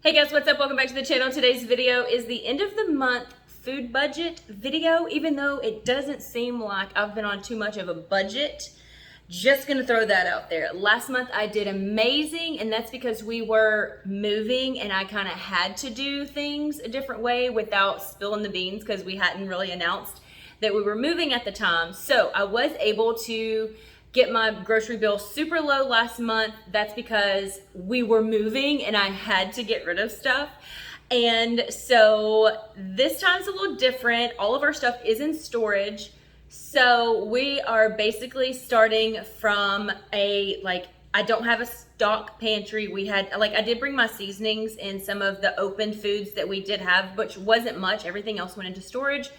Hey guys, what's up? Welcome back to the channel. Today's video is the end of the month food budget video, even though it doesn't seem like I've been on too much of a budget. Just gonna throw that out there. Last month I did amazing, and that's because we were moving and I kind of had to do things a different way without spilling the beans because we hadn't really announced that we were moving at the time. So I was able to get my grocery bill super low last month. That's because we were moving and I had to get rid of stuff. And so this time's a little different. All of our stuff is in storage. So we are basically starting from I don't have a stock pantry. We had, I did bring my seasonings and some of the open foods that we did have, which wasn't much. Everything else went into storage.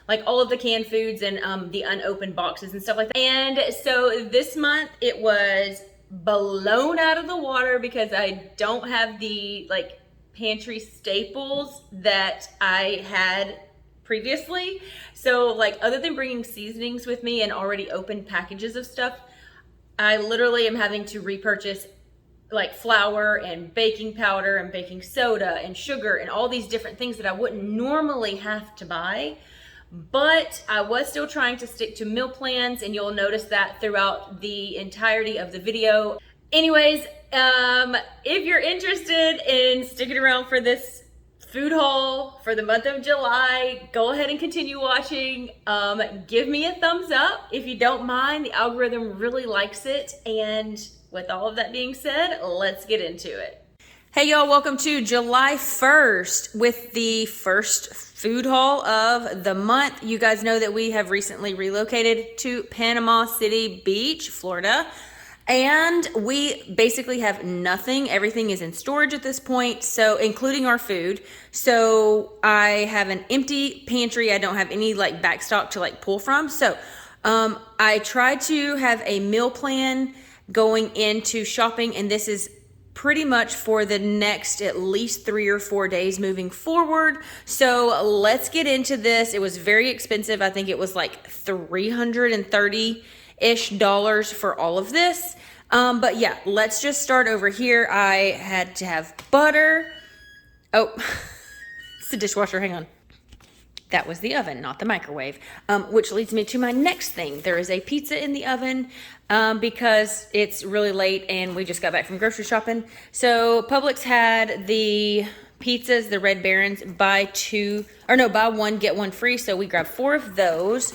Like all of the canned foods and the unopened boxes and stuff like that. And so this month it was blown out of the water because I don't have the pantry staples that I had previously. So other than bringing seasonings with me and already opened packages of stuff, I literally am having to repurchase flour and baking powder and baking soda and sugar and all these different things that I wouldn't normally have to buy. But I was still trying to stick to meal plans, and you'll notice that throughout the entirety of the video. Anyways, if you're interested in sticking around for this food haul for the month of July, go ahead and continue watching. Give me a thumbs up if you don't mind. The algorithm really likes it. And with all of that being said, let's get into it. Hey y'all, welcome to July 1st with the first food haul of the month. You guys know that we have recently relocated to Panama City Beach, Florida, and we basically have nothing. Everything is in storage at this point, so including our food. So I have an empty pantry. I don't have any back stock to pull from. So I tried to have a meal plan going into shopping, and this is pretty much for the next at least 3 or 4 days moving forward. So let's get into this. It was very expensive. I think it was $330-ish for all of this. But yeah, let's just start over here. I had to have butter. Oh, it's the dishwasher. Hang on. That was the oven, not the microwave, which leads me to my next thing. There is a pizza in the oven because it's really late and we just got back from grocery shopping. So Publix had the pizzas, the Red Barons, buy one, get one free. So we grabbed 4 of those.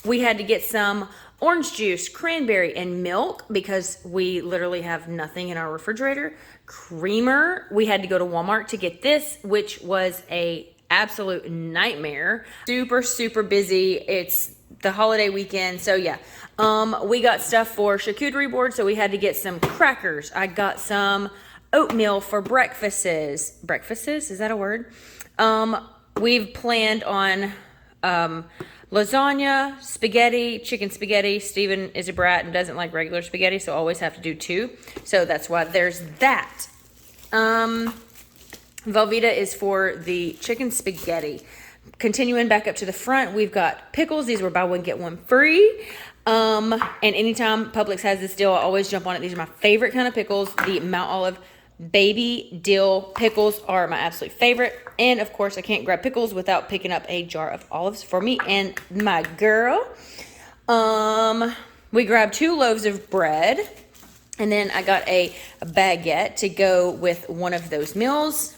We had to get some orange juice, cranberry, and milk because we literally have nothing in our refrigerator. Creamer, we had to go to Walmart to get this, which was a absolute nightmare. Super, super busy. It's the holiday weekend, so yeah. We got stuff for charcuterie board, so we had to get some crackers. I got some oatmeal for breakfasts. Is that a word? We've planned on lasagna, spaghetti, chicken spaghetti. Steven is a brat and doesn't like regular spaghetti, so I always have to do 2. So that's why there's that. Velveeta is for the chicken spaghetti. Continuing back up to the front, we've got pickles. These were buy one, get one free. And anytime Publix has this deal, I always jump on it. These are my favorite kind of pickles. The Mount Olive baby dill pickles are my absolute favorite. And of course, I can't grab pickles without picking up a jar of olives for me and my girl. We grabbed 2 loaves of bread, and then I got a baguette to go with one of those meals.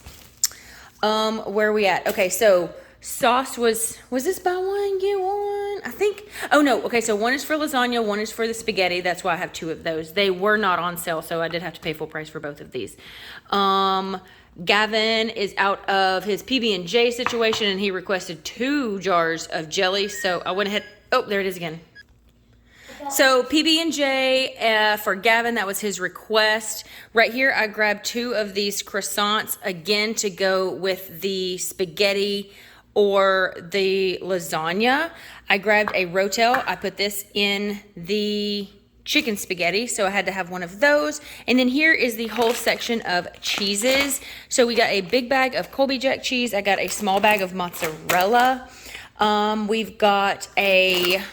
Where are we at? Okay, so sauce was this buy one, get one? I think, oh no, okay, so one is for lasagna, one is for the spaghetti. That's why I have 2 of those. They were not on sale, so I did have to pay full price for both of these. Gavin is out of his PB&J situation, and he requested 2 jars of jelly, so I went ahead, oh, there it is again. So PB&J for Gavin, that was his request. Right here, I grabbed 2 of these croissants, again, to go with the spaghetti or the lasagna. I grabbed a Rotel. I put this in the chicken spaghetti, so I had to have one of those. And then here is the whole section of cheeses. So we got a big bag of Colby Jack cheese. I got a small bag of mozzarella. We've got a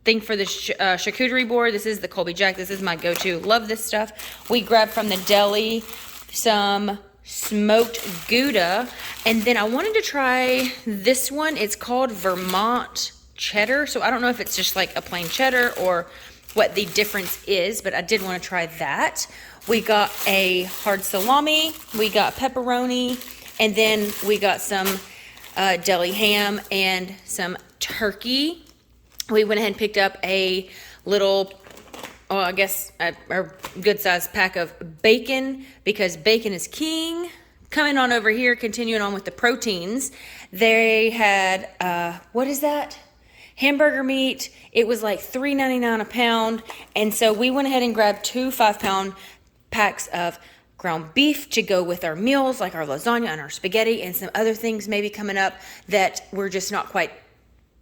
thing for the charcuterie board. This is the Colby Jack. This is my go-to. Love this stuff. We grabbed from the deli some smoked Gouda, and then I wanted to try this one. It's called Vermont cheddar, so I don't know if it's just like a plain cheddar or what the difference is, but I did want to try that. We got a hard salami, we got pepperoni, and then we got some deli ham and some turkey. We went ahead and picked up a little, well, I guess a good sized pack of bacon, because bacon is king. Coming on over here, continuing on with the proteins, they had, what is that? Hamburger meat. It was like $3.99 a pound. And so we went ahead and grabbed 2 5-pound packs of ground beef to go with our meals, like our lasagna and our spaghetti and some other things maybe coming up that we're just not quite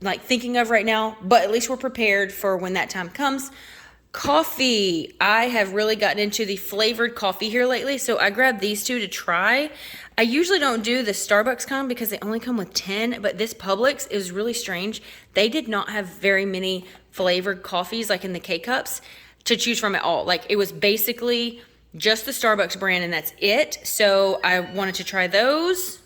like thinking of right now, but at least we're prepared for when that time comes. Coffee. I have really gotten into the flavored coffee here lately, so I grabbed these 2 to try. I usually don't do the Starbucks kind because they only come with 10, but this Publix is really strange. They did not have very many flavored coffees like in the K-Cups to choose from at all. Like, it was basically just the Starbucks brand and that's it. So I wanted to try those.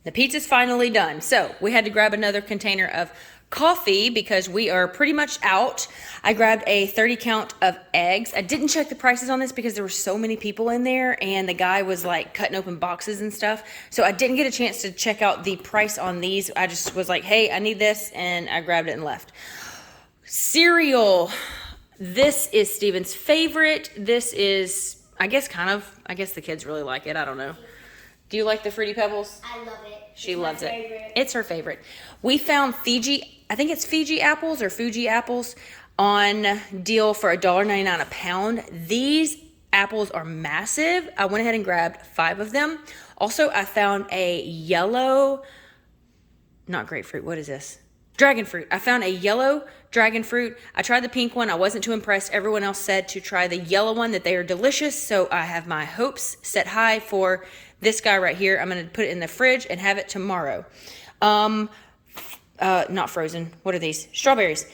The pizza's finally done. So we had to grab another container of coffee because we are pretty much out. I grabbed a 30 count of eggs. I didn't check the prices on this because there were so many people in there and the guy was like cutting open boxes and stuff. So I didn't get a chance to check out the price on these. I just was like, hey, I need this, and I grabbed it and left. Cereal. This is Steven's favorite. This is, I guess the kids really like it. I don't know. Do you like the Fruity Pebbles? I love it. She loves it. It's her favorite. We found Fiji, I think it's Fiji apples or Fuji apples on deal for $1.99 a pound. These apples are massive. I went ahead and grabbed 5 of them. Also, I found a yellow, not grapefruit, what is this? Dragon fruit. I found a yellow dragon fruit. I tried the pink one. I wasn't too impressed. Everyone else said to try the yellow one, that they are delicious. So I have my hopes set high for this guy right here. I'm going to put it in the fridge and have it tomorrow. Not frozen. What are these? Strawberries.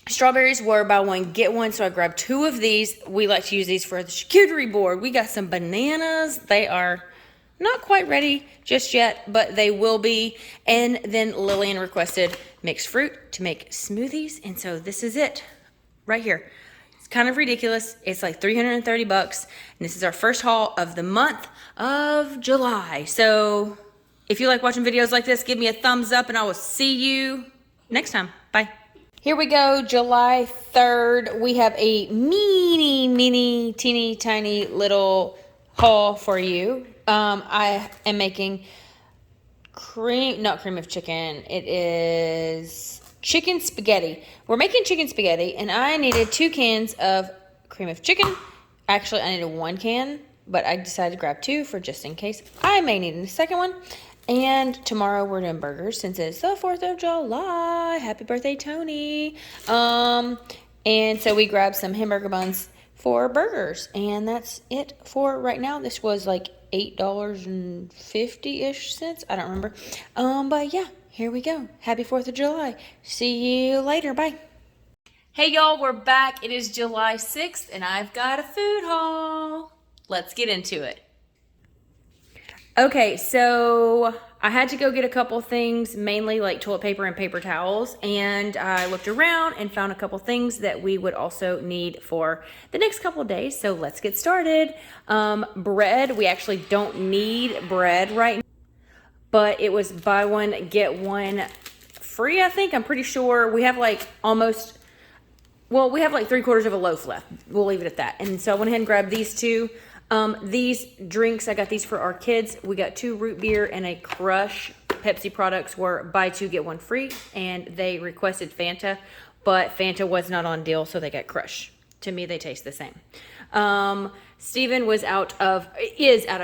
Strawberries were buy one, get one. So I grabbed 2 of these. We like to use these for the charcuterie board. We got some bananas. They are not quite ready just yet, but they will be. And then Lillian requested mixed fruit to make smoothies. And so this is it right here. It's kind of ridiculous. It's like 330 bucks. And this is our first haul of the month of July. So if you like watching videos like this, give me a thumbs up and I will see you next time. Bye. Here we go, July 3rd. We have a mini, teeny, tiny little haul for you. I am making not cream of chicken. It is chicken spaghetti. We're making chicken spaghetti, and I needed 2 cans of cream of chicken. Actually, I needed 1 can, but I decided to grab 2 for just in case I may need a second one. And tomorrow we're doing burgers since it's the 4th of July. Happy birthday, Tony. And so we grabbed some hamburger buns for burgers, and that's it for right now. This was like $8.50-ish cents. I don't remember. But yeah, here we go. Happy 4th of July. See you later. Bye. Hey y'all, we're back. It is July 6th and I've got a food haul. Let's get into it. Okay, so I had to go get a couple things, mainly like toilet paper and paper towels, and I looked around and found a couple things that we would also need for the next couple of days. So let's get started. Bread, we actually don't need bread right now, but it was buy one, get one free, I think. I'm pretty sure we have like we have like 3/4 of a loaf left. We'll leave it at that. And so I went ahead and grabbed these 2. These drinks, I got these for our kids. We got 2 root beer and a Crush. Pepsi products were buy 2, get 1 free. And they requested Fanta, but Fanta was not on deal, so they got Crush. To me, they taste the same. Steven is out of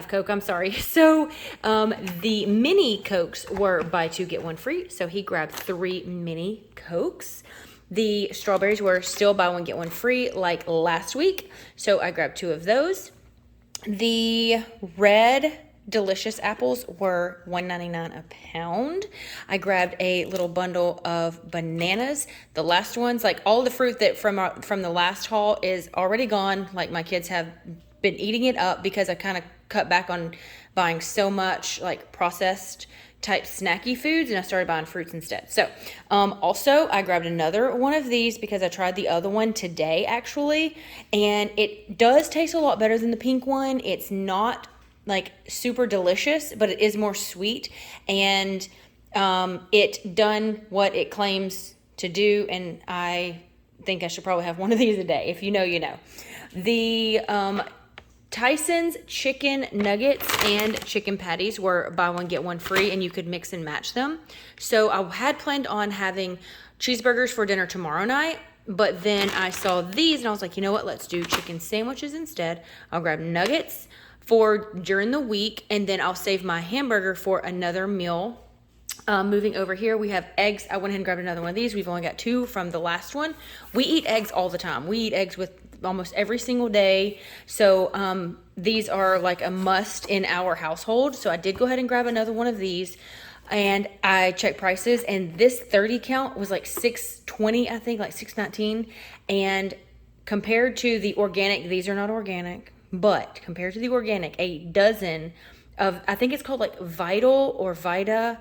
Coke, I'm sorry. So, the mini Cokes were buy 2, get 1 free. So he grabbed 3 mini Cokes. The strawberries were still buy 1, get 1 free like last week. So I grabbed 2 of those. The red delicious apples were $1.99 a pound. I grabbed a little bundle of bananas. The last ones, like all the fruit that from the last haul is already gone. Like my kids have been eating it up because I kind of cut back on buying so much like processed type snacky foods, and I started buying fruits instead. So also I grabbed another one of these because I tried the other one today actually, and it does taste a lot better than the pink one. It's not like super delicious, but it is more sweet, and it done what it claims to do, and I think I should probably have one of these a day. If you know, you know. The Tyson's chicken nuggets and chicken patties were buy one get one free, and you could mix and match them. So I had planned on having cheeseburgers for dinner tomorrow night, but then I saw these and I was like, you know what, let's do chicken sandwiches instead. I'll grab nuggets for during the week, and then I'll save my hamburger for another meal. Moving over here, we have eggs. I went ahead and grabbed another one of these. We've only got 2 from the last one. We eat eggs all the time. We eat eggs with almost every single day. So these are like a must in our household. So I did go ahead and grab another one of these, and I checked prices, and this 30 count was like $6.20, I think, like $6.19. And compared to the organic, these are not organic, but compared to the organic, a dozen of, I think it's called like Vital or Vita,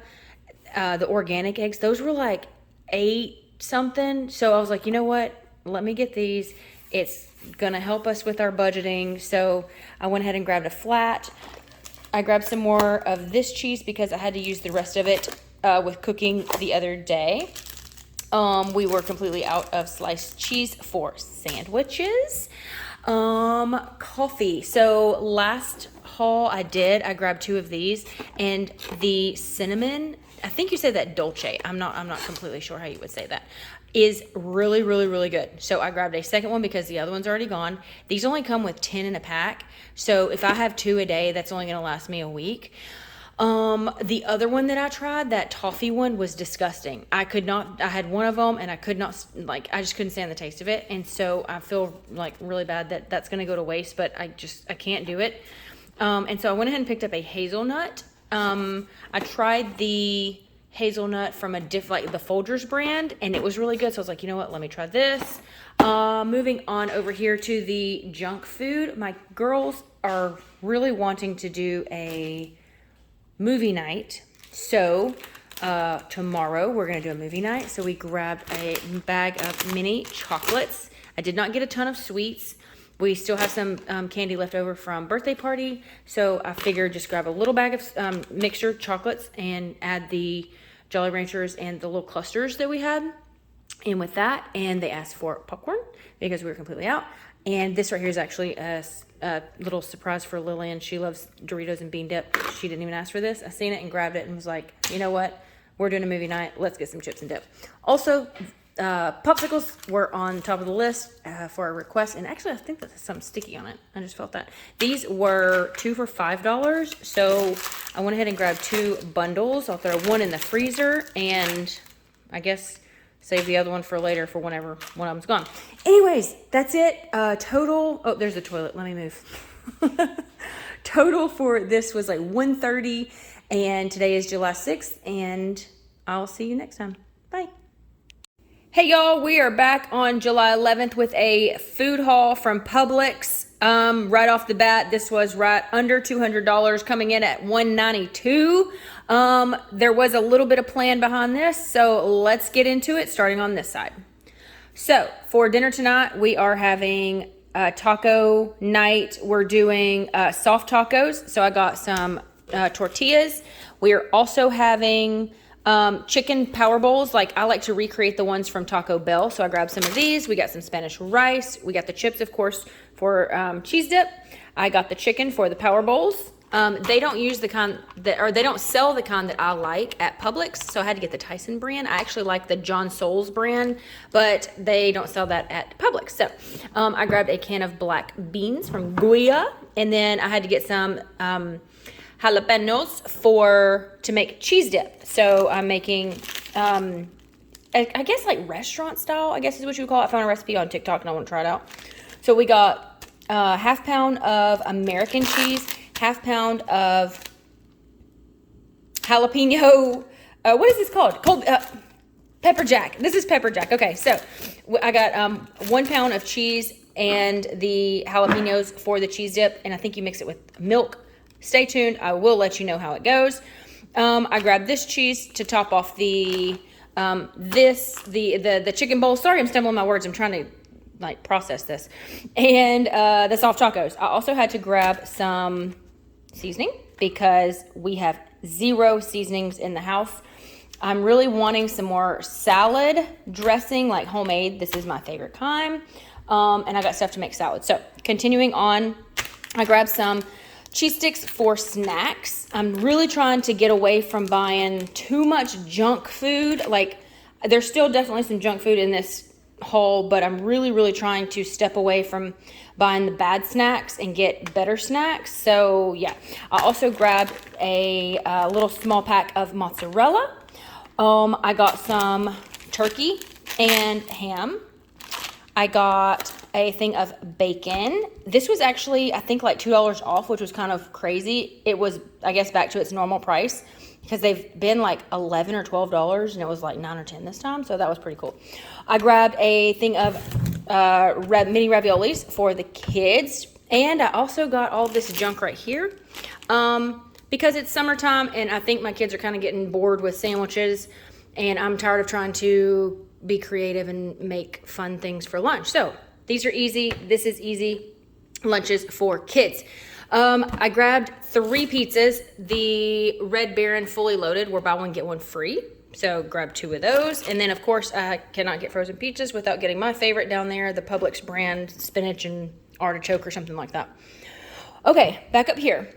the organic eggs, those were like 8 something. So I was like, you know what, let me get these. It's gonna help us with our budgeting. So I went ahead and grabbed a flat. I grabbed some more of this cheese because I had to use the rest of it with cooking the other day. We were completely out of sliced cheese for sandwiches. Coffee. So last haul I grabbed 2 of these, and the cinnamon, I think you say that dolce, I'm not completely sure how you would say that, is really, really, really good. So I grabbed a second one because the other one's already gone. These only come with 10 in a pack. So if I have 2 a day, that's only going to last me a week. The other one that I tried, that toffee one, was disgusting. I had one of them and I could not, like, I just couldn't stand the taste of it. And so I feel like really bad that that's going to go to waste, but I can't do it. And so I went ahead and picked up a hazelnut. I tried the hazelnut from like the Folgers brand, and it was really good. So I was like, you know what, let me try this. Moving on over here to the junk food. My girls are really wanting to do a movie night. So tomorrow we're going to do a movie night. So we grabbed a bag of mini chocolates. I did not get a ton of sweets. We still have some candy left over from birthday party. So I figured just grab a little bag of mixture chocolates and add the Jolly Ranchers and the little clusters that we had in with that. And they asked for popcorn because we were completely out. And this right here is actually a little surprise for Lillian. She loves Doritos and bean dip. She didn't even ask for this. I seen it and grabbed it and was like, you know what? We're doing a movie night. Let's get some chips and dip. Also, popsicles were on top of the list for a request, and actually I think there's something sticky on it. I just felt that. These were 2 for $5, so I went ahead and grabbed 2 bundles. I'll throw one in the freezer, and I guess save the other one for later for whenever one of them's gone. Anyways, that's it. Total, oh, there's the toilet. Let me move. Total for this was like $130, and today is July 6th, and I'll see you next time. Bye. Hey y'all, we are back on July 11th with a food haul from Publix. Right off the bat, this was right under $200, coming in at $192. There was a little bit of plan behind this, so let's get into it, starting on this side. So for dinner tonight, we are having a taco night. We're doing soft tacos. So I got some tortillas. We are also having chicken power bowls. Like, I like to recreate the ones from Taco Bell, so I grabbed some of these. We got some Spanish rice. We got the chips, of course, for cheese dip. I got the chicken for the power bowls. They don't use the kind that, or they don't sell the kind that I like at Publix, so I had to get the Tyson brand. I actually like the John Souls brand, but they don't sell that at Publix. So I grabbed a can of black beans from Goya, and then I had to get some jalapenos to make cheese dip. So I'm making, I guess like restaurant style, I guess is what you would call it. I found a recipe on TikTok and I want to try it out. So we got half pound of American cheese, half pound of jalapeno, what is this called? Pepper jack. This is pepper jack. Okay, so I got 1 pound of cheese, and the jalapenos for the cheese dip, and I think you mix it with milk. Stay tuned. I will let you know how it goes. I grabbed this cheese to top off the the chicken bowl. Sorry, I'm stumbling my words. I'm trying to like process this. And the soft tacos. I also had to grab some seasoning because we have 0 seasonings in the house. I'm really wanting some more salad dressing, like homemade. This is my favorite kind. And I got stuff to make salad. So continuing on, I grabbed some cheese sticks for snacks. I'm really trying to get away from buying too much junk food. Like, there's still definitely some junk food in this haul, but I'm really trying to step away from buying the bad snacks and get better snacks. So yeah, I also grabbed a little small pack of mozzarella. I got some turkey and ham. I got a thing of bacon. This was actually, I think, like $2 off, which was kind of crazy. It was, I guess, back to its normal price because they've been like $11 or $12 and it was like 9 or 10 this time. So that was pretty cool. I grabbed a thing of mini raviolis for the kids. And I also got all this junk right here because it's summertime and I think my kids are kind of getting bored with sandwiches and I'm tired of trying to be creative and make fun things for lunch. So these are easy. This is easy lunches for kids. I grabbed 3 pizzas. The Red Baron fully loaded were buy one get one free. So grab 2 of those. And then of course I cannot get frozen pizzas without getting my favorite down there, the Publix brand spinach and artichoke or something like that. Okay, back up here.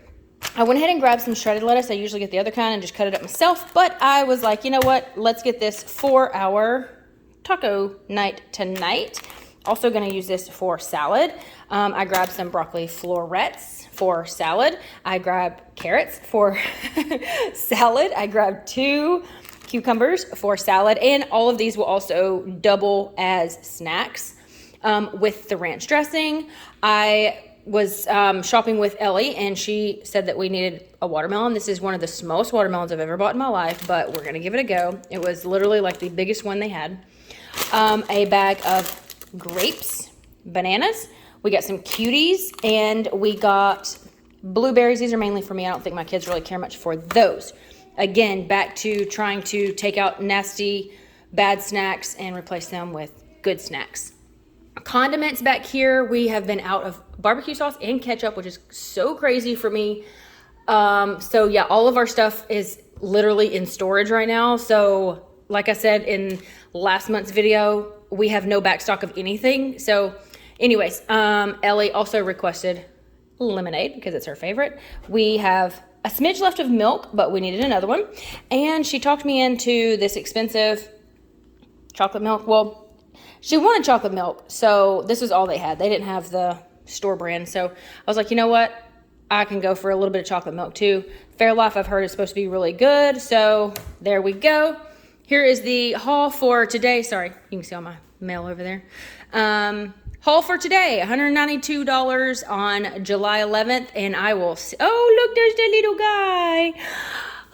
I went ahead and grabbed some shredded lettuce. I usually get the other kind and just cut it up myself, but I was like, you know what? Let's get this for our taco night tonight. Also going to use this for salad. I grabbed some broccoli florets for salad. I grabbed carrots for salad. I grabbed 2 cucumbers for salad, and all of these will also double as snacks with the ranch dressing. I was shopping with Ellie and she said that we needed a watermelon. This is one of the smallest watermelons I've ever bought in my life, but we're gonna give it a go. It was literally like the biggest one they had. A bag of grapes, bananas. We got some cuties and we got blueberries. These are mainly for me. I don't think my kids really care much for those. Again, back to trying to take out nasty, bad snacks and replace them with good snacks. Condiments back here, we have been out of barbecue sauce and ketchup, which is so crazy for me. So yeah, all of our stuff is literally in storage right now. So like I said in last month's video, we have no back stock of anything. So anyways, Ellie also requested lemonade because it's her favorite. We have a smidge left of milk, but we needed another one. And she talked me into this expensive chocolate milk. Well, she wanted chocolate milk, so this was all they had. They didn't have the store brand. So I was like, you know what? I can go for a little bit of chocolate milk too. Fairlife, I've heard, is supposed to be really good. So there we go. Here is the haul for today. Sorry, you can see all my mail over there. Haul for today, $192 on July 11th. And I will see, oh, look, there's the little guy.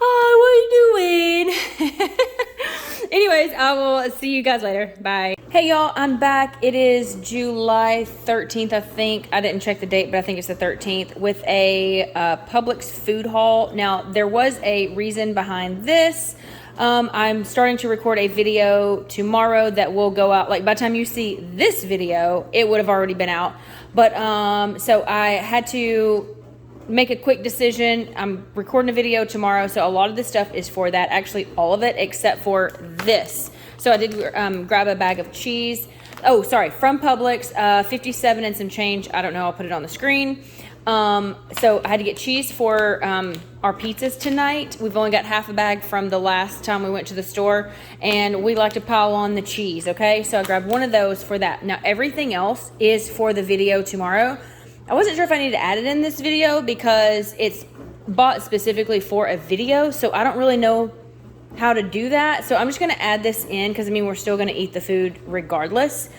Oh, what are you doing? Anyways, I will see you guys later. Bye. Hey y'all, I'm back. It is July 13th, I think. I didn't check the date, but I think it's the 13th, with a Publix food haul. Now, there was a reason behind this. I'm starting to record a video tomorrow that will go out, like by the time you see this video, it would have already been out. But so I had to make a quick decision. I'm recording a video tomorrow, so a lot of this stuff is for that. Actually, all of it except for this. So I did grab a bag of cheese. Oh, sorry, from Publix, 57 and some change. I don't know, I'll put it on the screen. So I had to get cheese for our pizzas tonight. We've only got half a bag from the last time we went to the store, and we like to pile on the cheese, okay? So I grabbed one of those for that. Now, everything else is for the video tomorrow. I wasn't sure if I needed to add it in this video because it's bought specifically for a video, so I don't really know how to do that. So I'm just gonna add this in because I mean, we're still gonna eat the food regardless.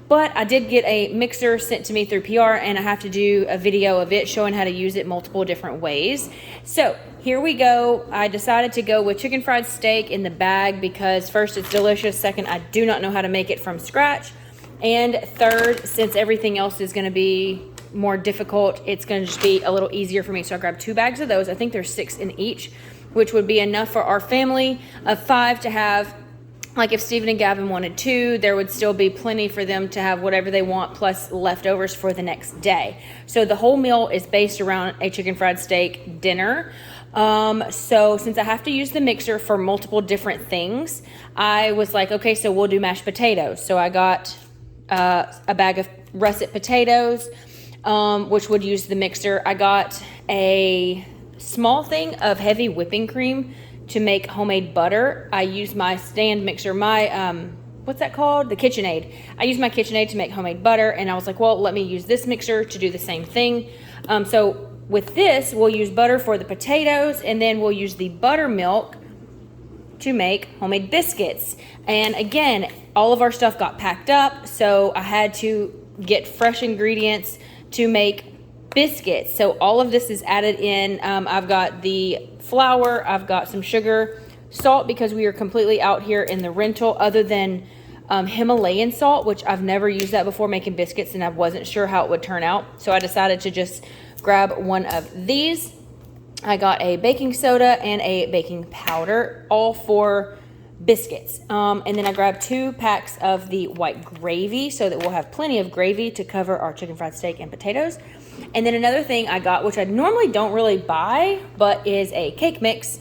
But I did get a mixer sent to me through PR, and I have to do a video of it showing how to use it multiple different ways. So here we go. I decided to go with chicken fried steak in the bag because first, it's delicious. Second, I do not know how to make it from scratch. And third, since everything else is gonna be more difficult, it's gonna just be a little easier for me. So I grabbed 2 bags of those. I think there's 6 in each, which would be enough for our family of 5 to have. Like if Stephen and Gavin wanted 2, there would still be plenty for them to have whatever they want plus leftovers for the next day. So the whole meal is based around a chicken fried steak dinner. So since I have to use the mixer for multiple different things, I was like, okay, so we'll do mashed potatoes. So I got a bag of russet potatoes, which would use the mixer. I got a small thing of heavy whipping cream to make homemade butter. I use my stand mixer, my, what's that called? The KitchenAid. I use my KitchenAid to make homemade butter, and I was like, well, let me use this mixer to do the same thing. So with this, we'll use butter for the potatoes, and then we'll use the buttermilk to make homemade biscuits. And again, all of our stuff got packed up, so I had to get fresh ingredients to make biscuits. So all of this is added in. I've got the flour, I've got some sugar, salt, because we are completely out here in the rental, other than Himalayan salt, which I've never used that before making biscuits, and I wasn't sure how it would turn out. So I decided to just grab one of these. I got a baking soda and a baking powder, all for biscuits. And then I grabbed 2 packs of the white gravy so that we'll have plenty of gravy to cover our chicken fried steak and potatoes. And then another thing I got, which I normally don't really buy, but is a cake mix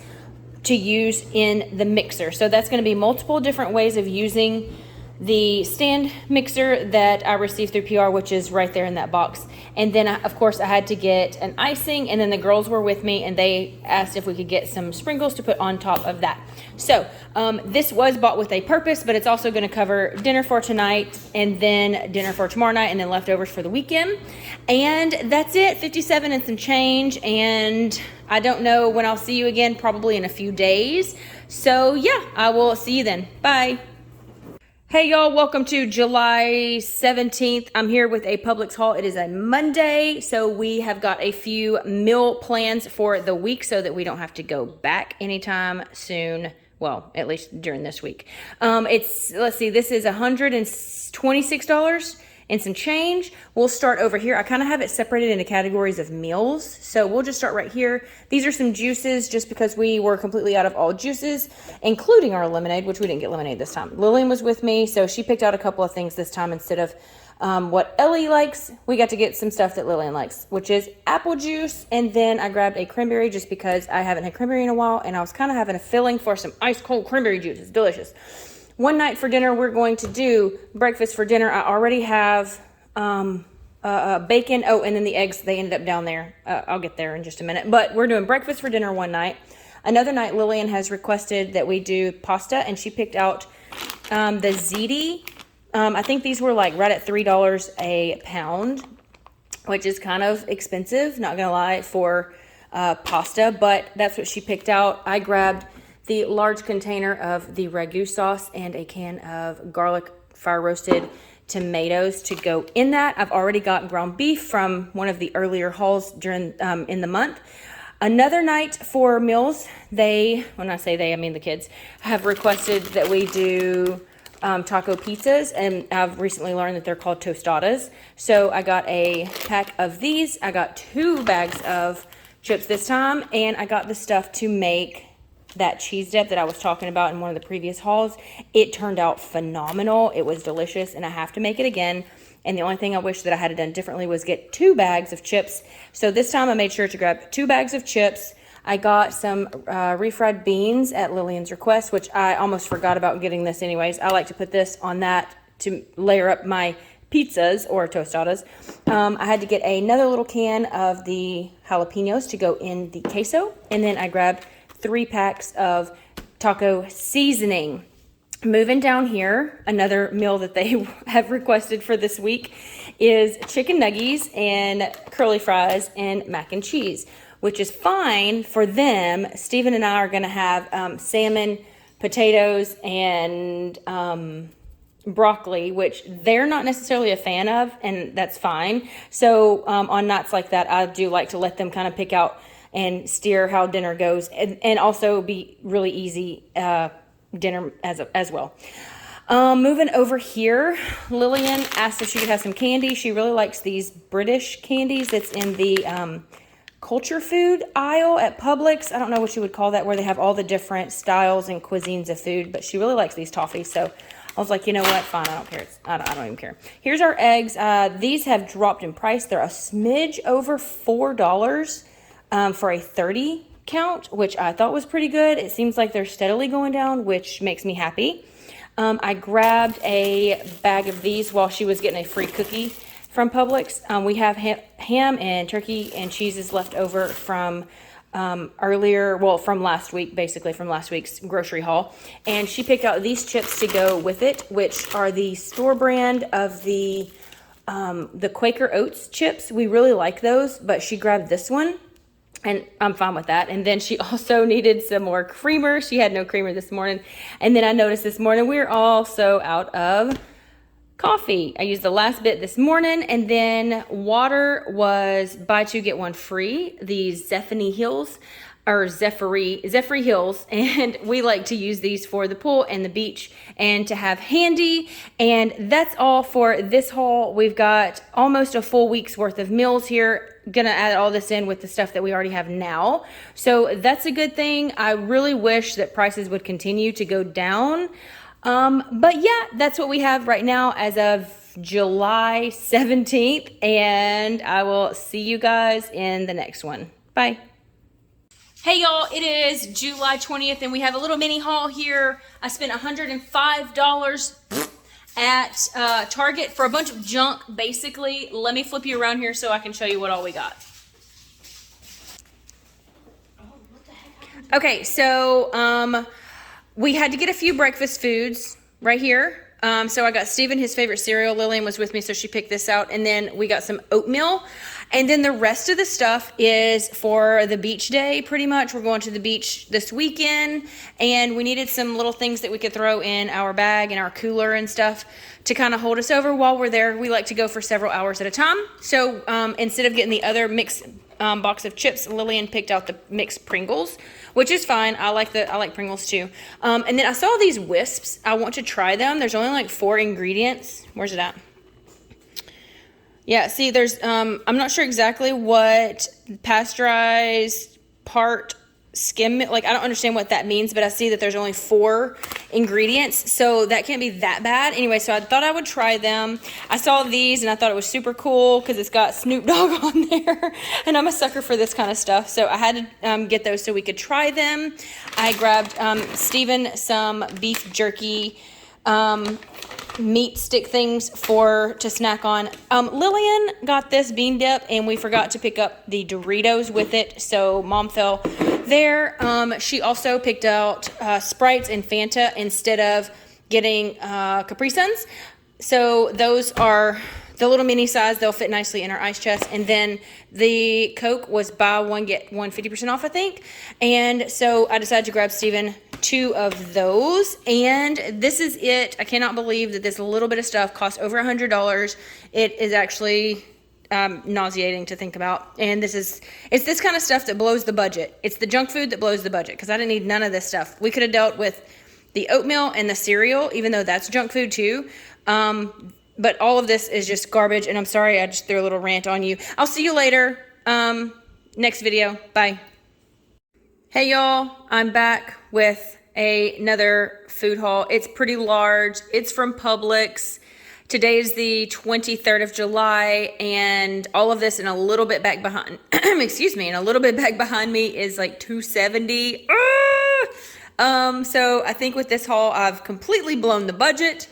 to use in the mixer. So that's going to be multiple different ways of using the stand mixer that I received through PR, which is right there in that box. And then of course I had to get an icing, and then the girls were with me and they asked if we could get some sprinkles to put on top of that. So this was bought with a purpose, but it's also going to cover dinner for tonight, and then dinner for tomorrow night, and then leftovers for the weekend. And that's it, 57 and some change. And I don't know when I'll see you again, probably in a few days. So yeah, I will see you then. Bye. Hey y'all, welcome to July 17th. I'm here with a Publix haul. It is a Monday, so we have got a few meal plans for the week so that we don't have to go back anytime soon. Well, at least during this week. Let's see, this is $126 and some change. We'll start over here. I kind of have it separated into categories of meals, so we'll just start right here. These are some juices, just because we were completely out of all juices, including our lemonade, which we didn't get lemonade this time. Lillian was with me, so she picked out a couple of things this time instead of what Ellie likes. We got to get some stuff that Lillian likes, which is apple juice. And then I grabbed a cranberry just because I haven't had cranberry in a while, and I was kind of having a feeling for some ice cold cranberry juice. It's delicious. One night for dinner, we're going to do breakfast for dinner. I already have bacon. Oh, and then the eggs, they ended up down there. I'll get there in just a minute. But we're doing breakfast for dinner one night. Another night, Lillian has requested that we do pasta, and she picked out the ziti. I think these were like right at $3 a pound, which is kind of expensive, not gonna lie, for pasta, but that's what she picked out. I grabbed the large container of the ragu sauce and a can of garlic fire roasted tomatoes to go in that. I've already got ground beef from one of the earlier hauls during in the month. Another night for meals, when I say they, I mean the kids, have requested that we do taco pizzas, and I've recently learned that they're called tostadas. So I got a pack of these. I got 2 bags of chips this time, and I got the stuff to make that cheese dip that I was talking about in one of the previous hauls. It turned out phenomenal. It was delicious, and I have to make it again. And the only thing I wish that I had done differently was get 2 bags of chips. So this time I made sure to grab 2 bags of chips. I got some refried beans at Lillian's request, which I almost forgot about getting this anyways. I like to put this on that to layer up my pizzas or tostadas. I had to get another little can of the jalapenos to go in the queso. And then I grabbed 3 packs of taco seasoning. Moving down here, another meal that they have requested for this week is chicken nuggets and curly fries and mac and cheese, which is fine for them. Stephen and I are going to have salmon, potatoes, and broccoli, which they're not necessarily a fan of, and that's fine. So on nights like that, I do like to let them kind of pick out and steer how dinner goes, and also be really easy dinner as well. Moving over here, Lillian asked if she could have some candy. She really likes these British candies that's in the culture food aisle at Publix. I don't know what you would call that, where they have all the different styles and cuisines of food, but she really likes these toffees. So I was like, you know what? Fine, I don't care. I don't even care. Here's our eggs. These have dropped in price. They're a smidge over $4 for a 30 count, which I thought was pretty good. It seems like they're steadily going down, which makes me happy. I grabbed a bag of these while she was getting a free cookie from Publix. We have ham and turkey and cheeses left over from from last week, basically from last week's grocery haul. And she picked out these chips to go with it, which are the store brand of the Quaker Oats chips. We really like those, but she grabbed this one. And I'm fine with that. And then she also needed some more creamer. She had no creamer this morning. And then I noticed this morning we're also out of coffee. I used the last bit this morning. And then water was buy two, get one free. These Zephyr Hills. And we like to use these for the pool and the beach and to have handy. And that's all for this haul. We've got almost a full week's worth of meals here. Gonna add all this in with the stuff that we already have now. So that's a good thing. I really wish that prices would continue to go down. But yeah, that's what we have right now as of July 17th. And I will see you guys in the next one. Bye. Hey y'all, it is July 20th and we have a little mini haul here. I spent $105 at Target for a bunch of junk, basically. Let me flip you around here so I can show you what all we got. Okay, so we had to get a few breakfast foods right here. So I got Steven his favorite cereal. Lillian was with me, so she picked this out. And then we got some oatmeal. And then the rest of the stuff is for the beach day, pretty much. We're going to the beach this weekend. And we needed some little things that we could throw in our bag and our cooler and stuff to kind of hold us over while we're there. We like to go for several hours at a time. So instead of getting the other mixed box of chips, Lillian picked out the mixed Pringles, which is fine. I like Pringles too. And then I saw these wisps. I want to try them. There's only like 4 ingredients. Where's it at? Yeah, see, there's, I'm not sure exactly what pasteurized part skim, like I don't understand what that means, but I see that there's only 4 ingredients, so that can't be that bad. Anyway, so I thought I would try them. I saw these and I thought it was super cool because it's got Snoop Dogg on there, and I'm a sucker for this kind of stuff, so I had to get those so we could try them. I grabbed Steven some beef jerky meat stick things to snack on. Lillian got this bean dip and we forgot to pick up the Doritos with it, so mom fell there. She also picked out Sprites and Fanta instead of getting Capri Suns, so those are the little mini size. They'll fit nicely in our ice chest. And then the Coke was buy one get one 50% off, I think. And so I decided to grab Steven 2 of those, and this is it. I cannot believe that this little bit of stuff costs over $100. It is actually nauseating to think about, and it's this kind of stuff that blows the budget. It's the junk food that blows the budget, because I didn't need none of this stuff. We could have dealt with the oatmeal and the cereal, even though that's junk food too. But all of this is just garbage, and I'm sorry I just threw a little rant on you. I'll see you later. Next video. Bye. Hey y'all, I'm back with another food haul. It's pretty large. It's from Publix. Today is the 23rd of July, and all of this and a little bit back behind, excuse me, and a little bit back behind me is like $270. So I think with this haul, I've completely blown the budget.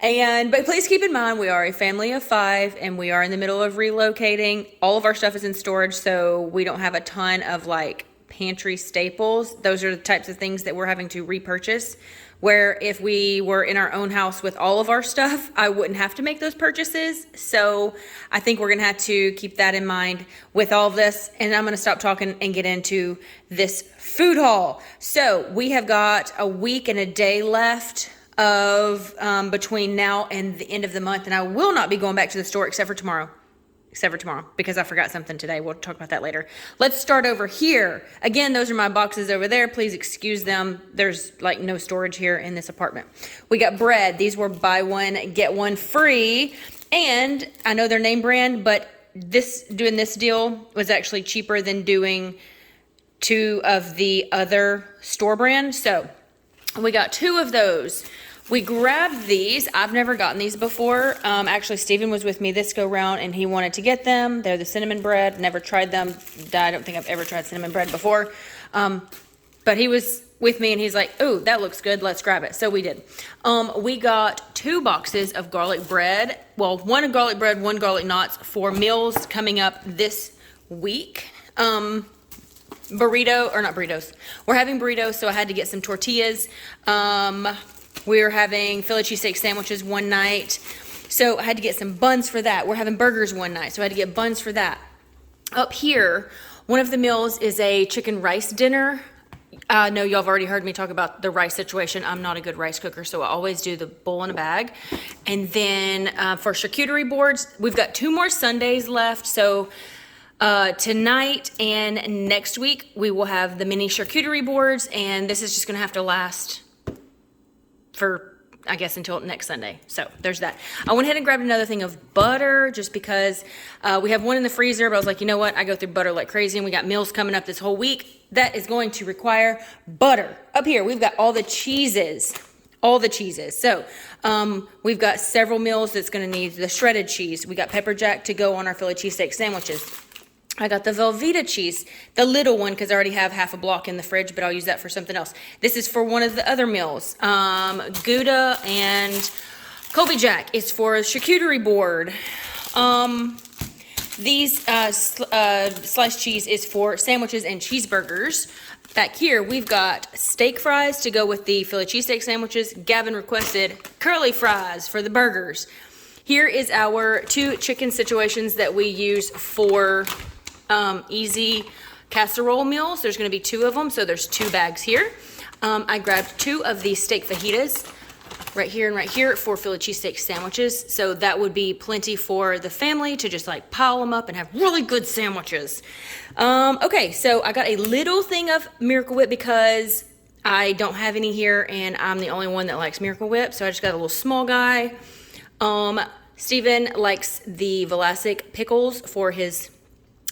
But please keep in mind, we are a family of 5 and we are in the middle of relocating. All of our stuff is in storage, so we don't have a ton of like pantry staples. Those are the types of things that we're having to repurchase, where if we were in our own house with all of our stuff, I wouldn't have to make those purchases. So I think we're gonna have to keep that in mind with all of this, and I'm gonna stop talking and get into this food haul. So we have got a week and a day left of between now and the end of the month, and I will not be going back to the store except for tomorrow. except for tomorrow because I forgot something today. We'll talk about that later. Let's start over here. Again, those are my boxes over there. Please excuse them. There's like no storage here in this apartment. We got bread. These were buy one, get one free. And I know they're name brand, but doing this deal was actually cheaper than doing 2 of the other store brand. So we got 2 of those. We grabbed these. I've never gotten these before. Actually, Steven was with me this go round and he wanted to get them. They're the cinnamon bread. Never tried them. I don't think I've ever tried cinnamon bread before. But he was with me and he's like, "Oh, that looks good. Let's grab it." So we did. We got 2 boxes of garlic bread. Well, 1 garlic bread, 1 garlic knots for meals coming up this week. Burrito, or not burritos. We're having burritos, so I had to get some tortillas. We're having Philly cheesesteak sandwiches one night, so I had to get some buns for that. We're having burgers one night, so I had to get buns for that. Up here, one of the meals is a chicken rice dinner. I know y'all have already heard me talk about the rice situation. I'm not a good rice cooker, so I always do the bowl in a bag. And then for charcuterie boards, we've got 2 more Sundays left, so tonight and next week, we will have the mini charcuterie boards, and this is just gonna have to last for, I guess, until next Sunday. So there's that. I went ahead and grabbed another thing of butter just because we have one in the freezer, but I was like, you know what? I go through butter like crazy and we got meals coming up this whole week. That is going to require butter. Up here, we've got all the cheeses. All the cheeses. So we've got several meals that's going to need the shredded cheese. We got pepper jack to go on our Philly cheesesteak sandwiches. I got the Velveeta cheese, the little one, because I already have half a block in the fridge, but I'll use that for something else. This is for one of the other meals. Gouda and Colby Jack is for a charcuterie board. These sliced cheese is for sandwiches and cheeseburgers. Back here, we've got steak fries to go with the Philly cheesesteak sandwiches. Gavin requested curly fries for the burgers. Here is our 2 chicken situations that we use for easy casserole meals. There's going to be 2 of them, so there's 2 bags here. I grabbed 2 of these steak fajitas right here and right here for Philly cheesesteak sandwiches. So that would be plenty for the family to just like pile them up and have really good sandwiches. Okay, so I got a little thing of Miracle Whip because I don't have any here and I'm the only one that likes Miracle Whip. So I just got a little small guy. Steven likes the Vlasic pickles for his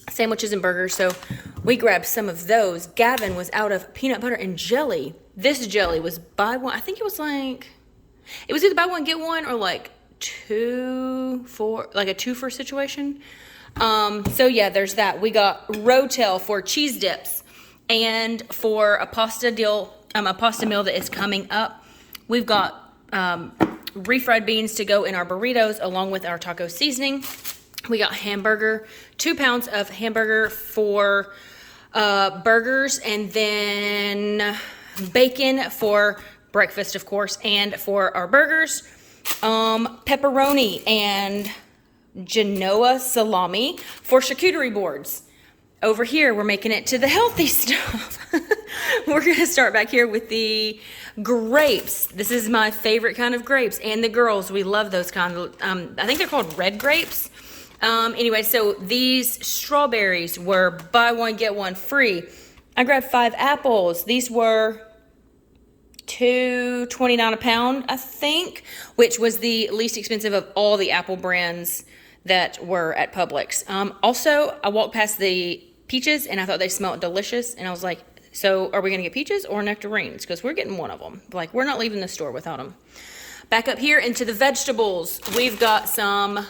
sandwiches and burgers, so we grabbed some of those. Gavin was out of peanut butter and jelly. This jelly was buy one. I think it was either buy one get one or like 2 for like a 2 for situation. So yeah, there's that. We got Rotel for cheese dips, and for a pasta meal that is coming up, we've got refried beans to go in our burritos along with our taco seasoning. We got hamburger, 2 pounds of hamburger for burgers, and then bacon for breakfast, of course, and for our burgers. Pepperoni and Genoa salami for charcuterie boards. Over here, we're making it to the healthy stuff. We're gonna start back here with the grapes. This is my favorite kind of grapes, and the girls, we love those kind of, I think they're called red grapes. Anyway, so these strawberries were buy one, get one free. I grabbed 5 apples. These were $2.29 a pound, I think, which was the least expensive of all the apple brands that were at Publix. Also, I walked past the peaches and I thought they smelled delicious, and I was like, so are we gonna get peaches or nectarines? Because we're getting one of them. Like, we're not leaving the store without them. Back up here into the vegetables, we've got some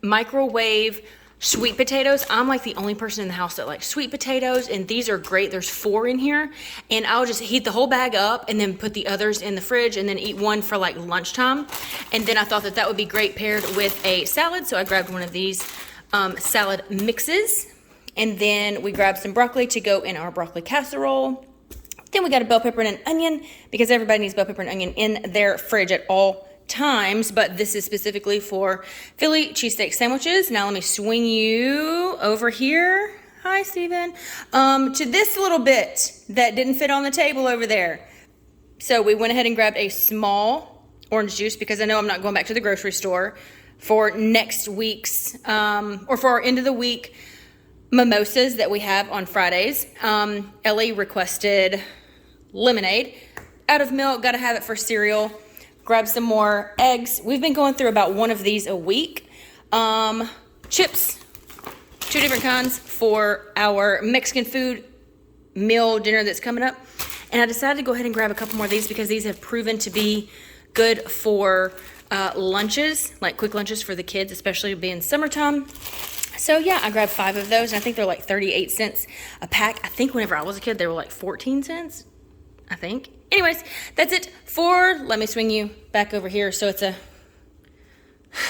microwave sweet potatoes. I'm like the only person in the house that likes sweet potatoes, and these are great. There's 4 in here, and I'll just heat the whole bag up and then put the others in the fridge and then eat one for like lunchtime. And then I thought that that would be great paired with a salad, so I grabbed one of these salad mixes. And then we grabbed some broccoli to go in our broccoli casserole. Then we got a bell pepper and an onion, because everybody needs bell pepper and onion in their fridge at all times, but this is specifically for Philly cheesesteak sandwiches. Now let me swing you over here. Hi, Steven. To this little bit that didn't fit on the table over there. So we went ahead and grabbed a small orange juice because I know I'm not going back to the grocery store. for next week's, or for our end of the week mimosas that we have on Fridays. Ellie requested lemonade. Out of milk, gotta have it for cereal. Grab some more eggs. We've been going through about one of these a week. Chips, 2 different kinds for our Mexican food meal dinner that's coming up. And I decided to go ahead and grab a couple more of these because these have proven to be good for lunches, like quick lunches for the kids, especially being summertime. So yeah, I grabbed 5 of those, and I think they're like 38 cents a pack. I think whenever I was a kid, they were like 14 cents, I think. Anyways, that's it for, let me swing you back over here. So it's a,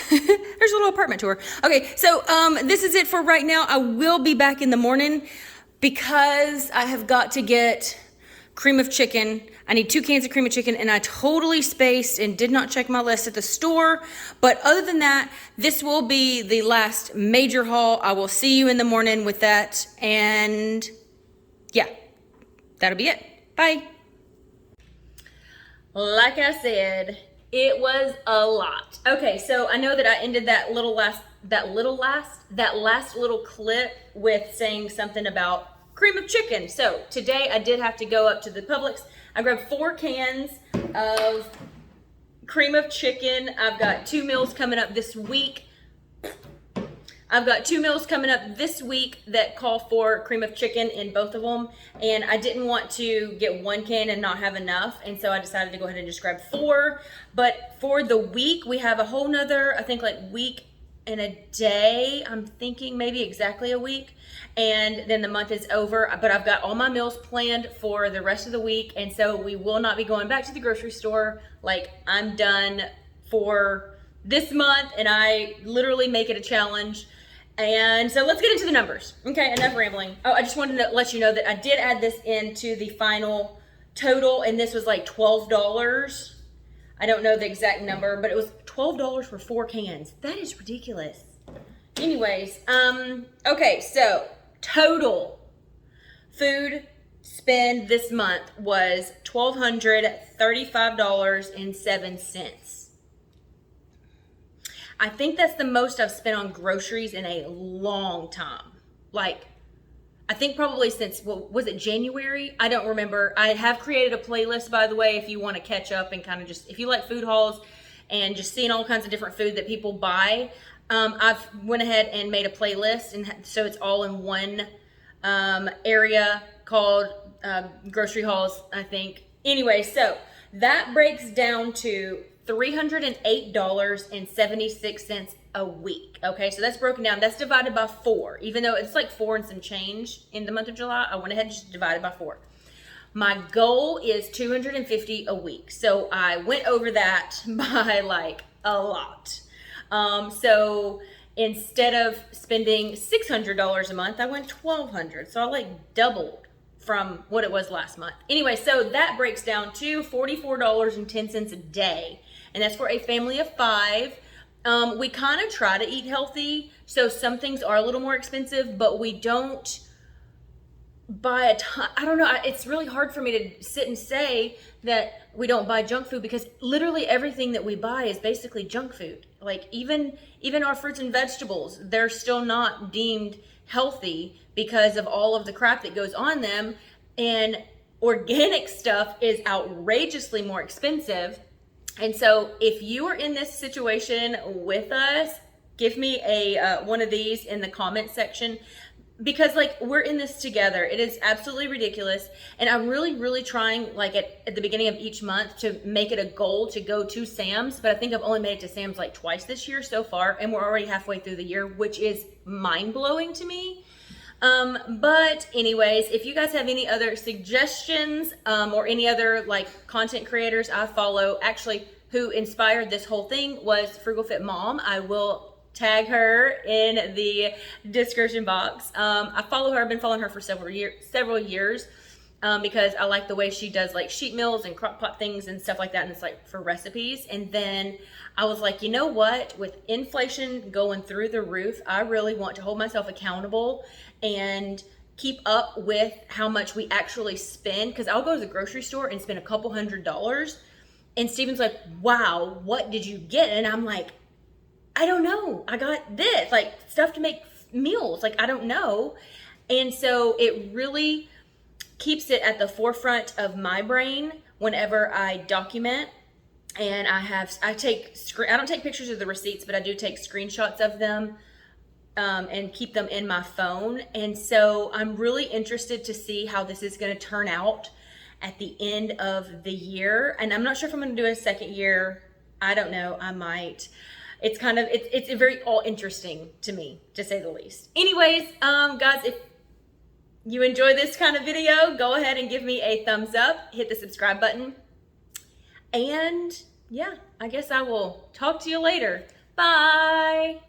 there's a little apartment tour. Okay, so this is it for right now. I will be back in the morning because I have got to get cream of chicken. I need 2 cans of cream of chicken, and I totally spaced and did not check my list at the store. But other than that, this will be the last major haul. I will see you in the morning with that. And yeah, that'll be it. Bye. Like I said, it was a lot. Okay, so I know that I ended that last little clip with saying something about cream of chicken. So today I did have to go up to the Publix. I grabbed 4 cans of cream of chicken. I've got 2 meals coming up this week. That call for cream of chicken in both of them. And I didn't want to get 1 can and not have enough. And so I decided to go ahead and just grab 4. But for the week, we have a whole nother, I think like week and a day. I'm thinking maybe exactly a week. And then the month is over. But I've got all my meals planned for the rest of the week. And so we will not be going back to the grocery store. Like, I'm done for this month, and I literally make it a challenge. And so let's get into the numbers. Okay, enough rambling. Oh, I just wanted to let you know that I did add this into the final total, and this was like $12. I don't know the exact number, but it was $12 for 4 cans. That is ridiculous. Anyways, okay, so total food spend this month was $1,235.07. I think that's the most I've spent on groceries in a long time. Like, I think probably since, well, was it January? I don't remember. I have created a playlist, by the way, if you want to catch up and kind of just, if you like food hauls and just seeing all kinds of different food that people buy. I've went ahead and made a playlist, and so it's all in one area called grocery hauls, I think. Anyway, so that breaks down to $308.76 a week. Okay, so that's broken down. That's divided by 4. Even though it's like 4 and some change in the month of July, I went ahead and just divided by 4. My goal is $250 a week. So I went over that by like a lot. So instead of spending $600 a month, I went $1,200. So I like doubled from what it was last month. Anyway, so that breaks down to $44.10 a day. And that's for a family of 5. We kind of try to eat healthy. So some things are a little more expensive, but we don't buy a ton. I don't know. It's really hard for me to sit and say that we don't buy junk food, because literally everything that we buy is basically junk food. Like even our fruits and vegetables, they're still not deemed healthy because of all of the crap that goes on them. And organic stuff is outrageously more expensive. And so if you are in this situation with us, give me a one of these in the comment section, because like we're in this together. It is absolutely ridiculous. And I'm really trying, like at the beginning of each month, to make it a goal to go to Sam's. But I think I've only made it to Sam's like twice this year so far, and we're already halfway through the year, which is mind-blowing to me. But anyways, if you guys have any other suggestions, or any other like content creators I follow, actually who inspired this whole thing was Frugal Fit Mom. I will tag her in the description box. I follow her. I've been following her for several years, because I like the way she does like sheet meals and crock pot things and stuff like that. And it's like for recipes. And then I was like, you know what, with inflation going through the roof, I really want to hold myself accountable and keep up with how much we actually spend. Cause I'll go to the grocery store and spend a couple $100s. And Steven's like, wow, what did you get? And I'm like, I don't know. I got this, like stuff to make meals. Like, I don't know. And so it really keeps it at the forefront of my brain whenever I document. And I don't take pictures of the receipts, but I do take screenshots of them and keep them in my phone. And so I'm really interested to see how this is going to turn out at the end of the year. And I'm not sure if I'm going to do a second year. I don't know. I might. It's very all interesting to me, to say the least. Anyways, guys, if you enjoy this kind of video, go ahead and give me a thumbs up, hit the subscribe button. And yeah, I guess I will talk to you later. Bye.